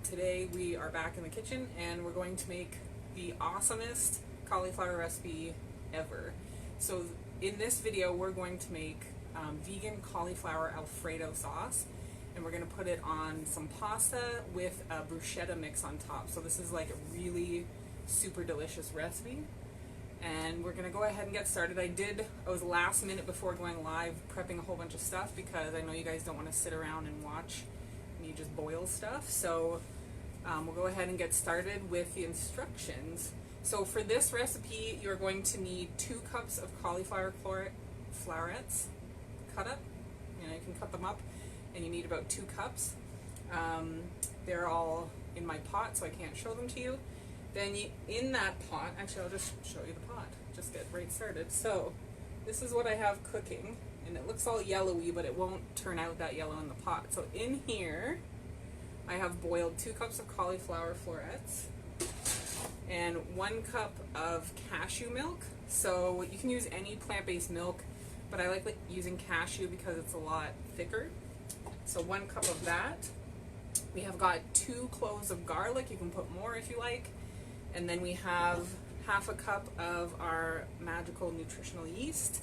Today we are back in the kitchen and we're going to make the awesomest cauliflower recipe ever. So in this video we're going to make vegan cauliflower Alfredo sauce, and we're going to put it on some pasta with a bruschetta mix on top. So this is like a really super delicious recipe, and we're going to go ahead and get started. I was last minute before going live prepping a whole bunch of stuff because I know you guys don't want to sit around and watch me just boil stuff. So we'll go ahead and get started with the instructions. So for this recipe, you're going to need 2 cups of cauliflower florets cut up. You can cut them up, and you need about 2 cups. They're all in my pot, so I can't show them to you. Then in that pot, actually I'll just show you the pot, just get right started. So this is what I have cooking, and it looks all yellowy, but it won't turn out that yellow in the pot. So in here, I have boiled 2 cups of cauliflower florets and 1 cup of cashew milk. So you can use any plant-based milk, but I like using cashew because it's a lot thicker. So 1 cup of that. We have got 2 cloves of garlic. You can put more if you like. And then we have half a cup of our magical nutritional yeast.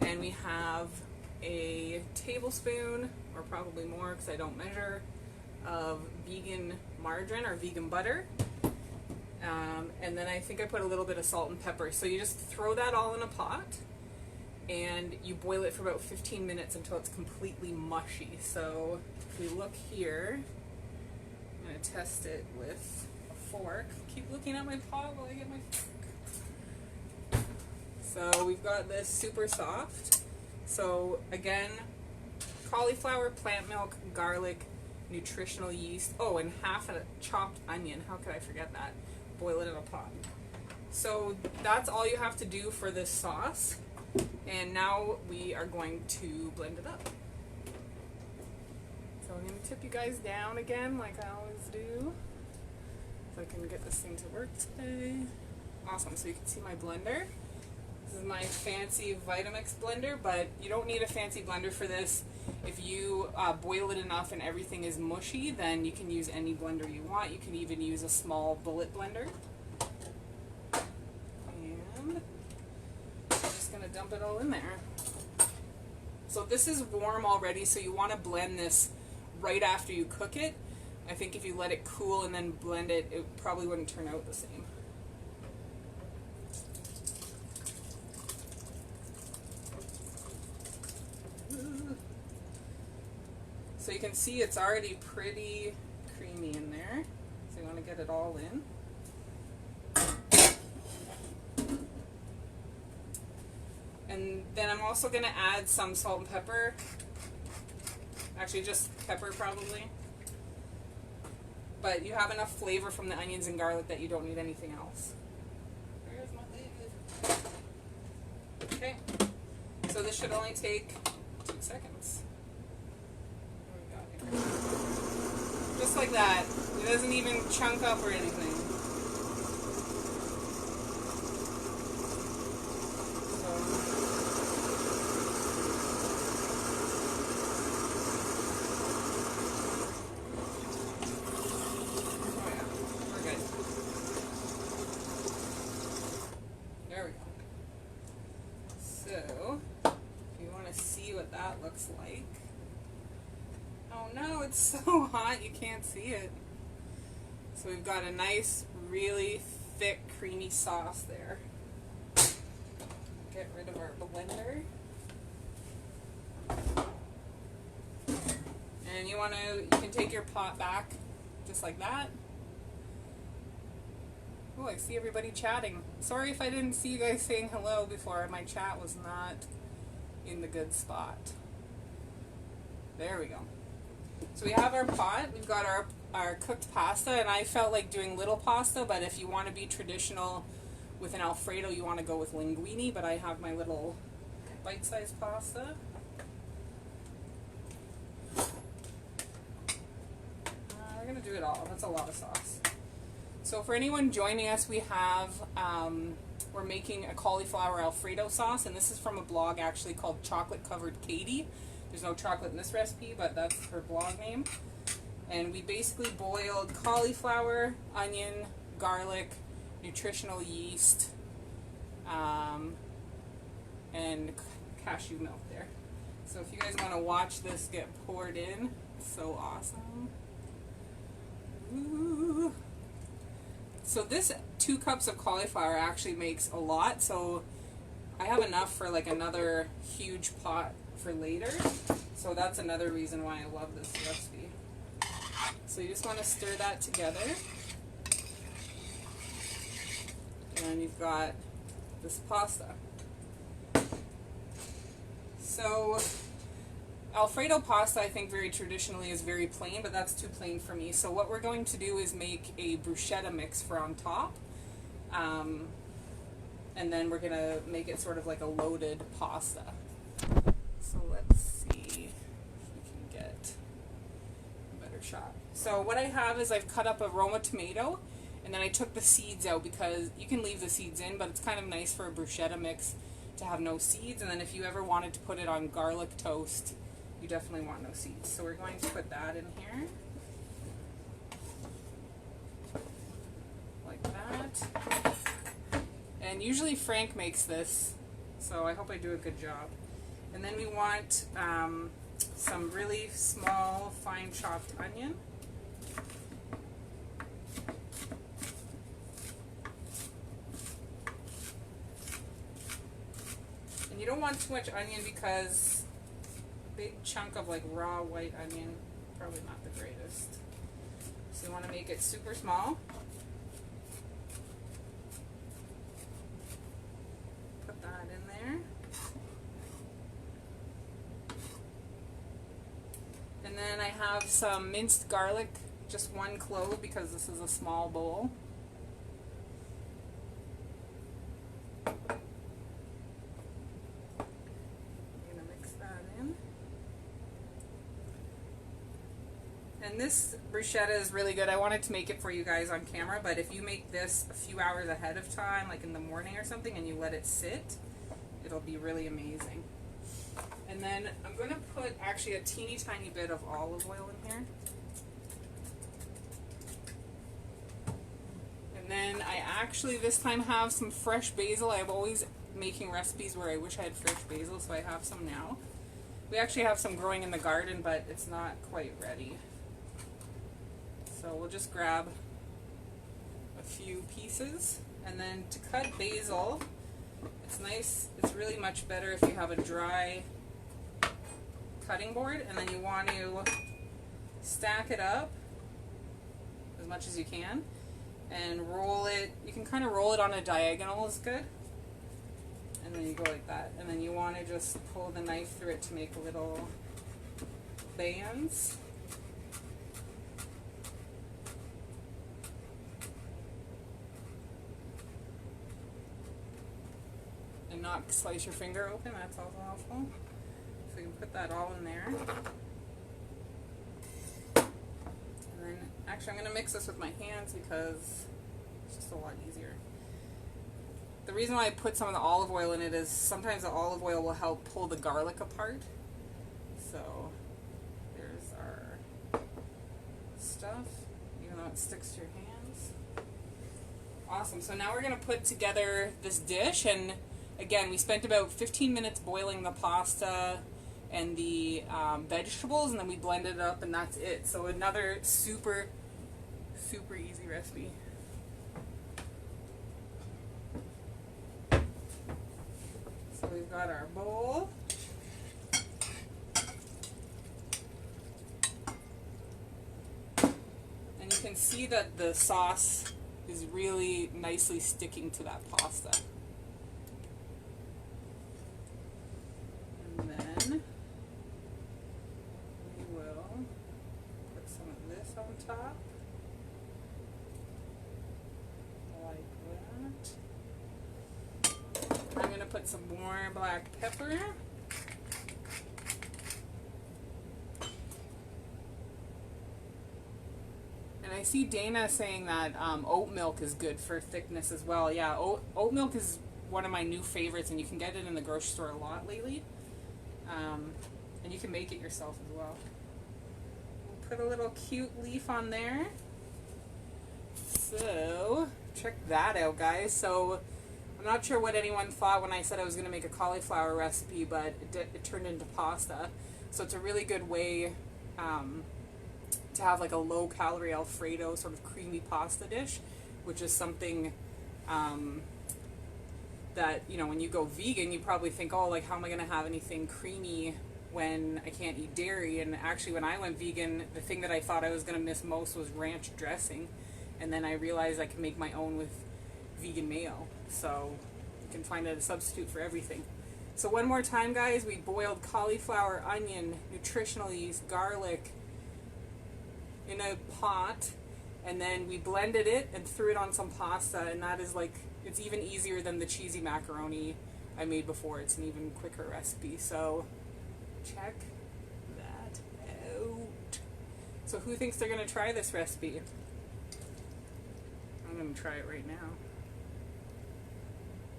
And we have a tablespoon, or probably more because I don't measure, of vegan margarine or vegan butter. And then I think I put a little bit of salt and pepper. So you just throw that all in a pot and you boil it for about 15 minutes until it's completely mushy. So if we look here, I'm going to test it with a fork. Keep looking at my pot while I get my fork. So we've got this super soft. So again, cauliflower, plant milk, garlic, nutritional yeast, and half a chopped onion. How could I forget that? Boil it in a pot. So that's all you have to do for this sauce. And now we are going to blend it up. So I'm going to tip you guys down again like I always do, so I can get this thing to work today. Awesome, so you can see my blender. This is my fancy Vitamix blender, but you don't need a fancy blender for this. If you boil it enough and everything is mushy, then you can use any blender you want. You can even use a small bullet blender. And I'm just going to dump it all in there. So this is warm already, so you want to blend this right after you cook it. I think if you let it cool and then blend it, it probably wouldn't turn out the same. So you can see it's already pretty creamy in there. So you want to get it all in. And then I'm also going to add some salt and pepper. Actually, just pepper probably. But you have enough flavor from the onions and garlic that you don't need anything else. Where's my lid? Okay. So this should only take 2 seconds. Just like that. It doesn't even chunk up or anything. There we go. So, if you want to see what that looks like. Oh no, it's so hot you can't see it. So we've got a nice, really thick, creamy sauce there. Get rid of our blender. And you can take your pot back just like that. Oh, I see everybody chatting. Sorry if I didn't see you guys saying hello before. My chat was not in the good spot. There we go. So we have our pot, we've got our cooked pasta, and I felt like doing little pasta, but if you want to be traditional with an Alfredo, you want to go with linguine, but I have my little bite-sized pasta. We're going to do it all. That's a lot of sauce. So for anyone joining us, we have, we're making a cauliflower Alfredo sauce, and this is from a blog actually called Chocolate Covered Katie. There's no chocolate in this recipe, but that's her blog name. And we basically boiled cauliflower, onion, garlic, nutritional yeast, and cashew milk there. So if you guys want to watch this get poured in, it's so awesome. Ooh. So this 2 cups of cauliflower actually makes a lot, so I have enough for like another huge pot for later. So that's another reason why I love this recipe. So you just want to stir that together. And you've got this pasta. So Alfredo pasta, I think very traditionally is very plain, but that's too plain for me. So what we're going to do is make a bruschetta mix for on top. And then we're going to make it sort of like a loaded pasta. So let's see if we can get a better shot. So what I have is I've cut up a Roma tomato, and then I took the seeds out because you can leave the seeds in, but it's kind of nice for a bruschetta mix to have no seeds. And then if you ever wanted to put it on garlic toast, you definitely want no seeds. So we're going to put that in here. Like that. And usually Frank makes this, so I hope I do a good job. And then we want some really small, fine chopped onion. And you don't want too much onion because big chunk of like raw white onion, probably not the greatest. So you want to make it super small. Put that in there. And then I have some minced garlic, just 1 clove because this is a small bowl. And this bruschetta is really good. I wanted to make it for you guys on camera, but if you make this a few hours ahead of time, like in the morning or something, and you let it sit, it'll be really amazing. And then I'm going to put actually a teeny tiny bit of olive oil in here. And then I actually this time have some fresh basil. I'm always making recipes where I wish I had fresh basil, so I have some now. We actually have some growing in the garden, but it's not quite ready. So we'll just grab a few pieces. And then to cut basil, it's nice, it's really much better if you have a dry cutting board, and then you want to stack it up as much as you can and roll it. You can kind of roll it on a diagonal is good. And then you go like that. And then you want to just pull the knife through it to make little bands. And not slice your finger open, that's also helpful. So you can put that all in there. And then, actually I'm going to mix this with my hands because it's just a lot easier. The reason why I put some of the olive oil in it is sometimes the olive oil will help pull the garlic apart. So there's our stuff, even though it sticks to your hands. Awesome, so now we're going to put together this dish, and again, we spent about 15 minutes boiling the pasta and the vegetables, and then we blended it up, and that's it. So another super, super easy recipe. So we've got our bowl. And you can see that the sauce is really nicely sticking to that pasta. And then we will put some of this on top, like that. I'm going to put some more black pepper. And I see Dana saying that oat milk is good for thickness as well. Yeah, oat milk is one of my new favorites, and you can get it in the grocery store a lot lately. And you can make it yourself as well. We'll put a little cute leaf on there. So check that out, guys. So I'm not sure what anyone thought when I said I was going to make a cauliflower recipe, but it turned into pasta. So it's a really good way to have like a low-calorie Alfredo sort of creamy pasta dish, which is something that, you know, when you go vegan, you probably think, oh, like, how am I going to have anything creamy when I can't eat dairy? And actually, when I went vegan, the thing that I thought I was going to miss most was ranch dressing. And then I realized I can make my own with vegan mayo. So you can find a substitute for everything. So one more time, guys, we boiled cauliflower, onion, nutritional yeast, garlic in a pot, and then we blended it and threw it on some pasta, and that is like, it's even easier than the cheesy macaroni I made before. It's an even quicker recipe. So check that out. So who thinks they're going to try this recipe? I'm going to try it right now.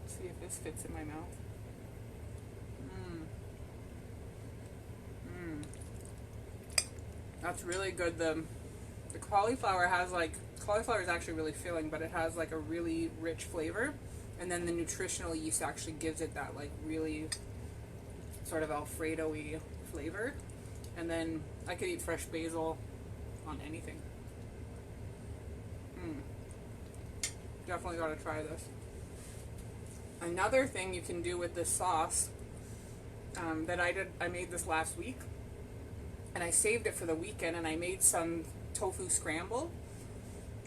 See if this fits in my mouth. That's really good. The cauliflower has like, cauliflower is actually really filling, but it has like a really rich flavor, and then the nutritional yeast actually gives it that like really sort of Alfredo-y flavor. And then I could eat fresh basil on anything. Definitely gotta try this. Another thing you can do with this sauce that I made this last week, and I saved it for the weekend, and I made some tofu scramble,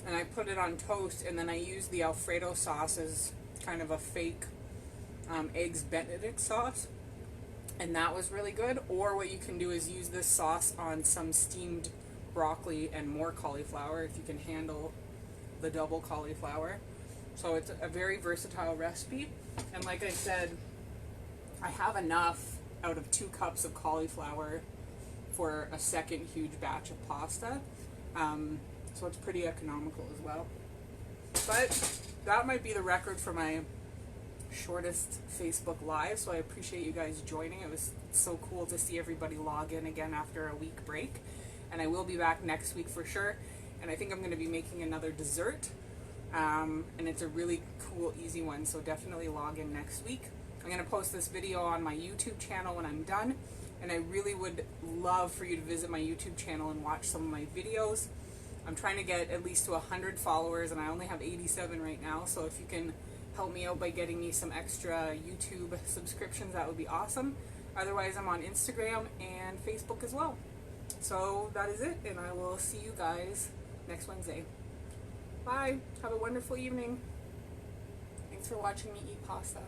and I put it on toast, and then I used the Alfredo sauce as kind of a fake eggs Benedict sauce, and that was really good. Or what you can do is use this sauce on some steamed broccoli and more cauliflower if you can handle the double cauliflower. So it's a very versatile recipe, and like I said, I have enough out of 2 cups of cauliflower for a second huge batch of pasta, so it's pretty economical as well. But that might be the record for my shortest Facebook Live, so I appreciate you guys joining. It was so cool to see everybody log in again after a week break, and I will be back next week for sure. And I think I'm going to be making another dessert, and it's a really cool, easy one, so definitely log in next week. I'm going to post this video on my YouTube channel when I'm done, and I really would love for you to visit my YouTube channel and watch some of my videos. I'm trying to get at least to 100 followers, and I only have 87 right now, so if you can help me out by getting me some extra YouTube subscriptions, that would be awesome. Otherwise, I'm on Instagram and Facebook as well. So that is it, and I will see you guys next Wednesday. Bye. Have a wonderful evening. Thanks for watching me eat pasta.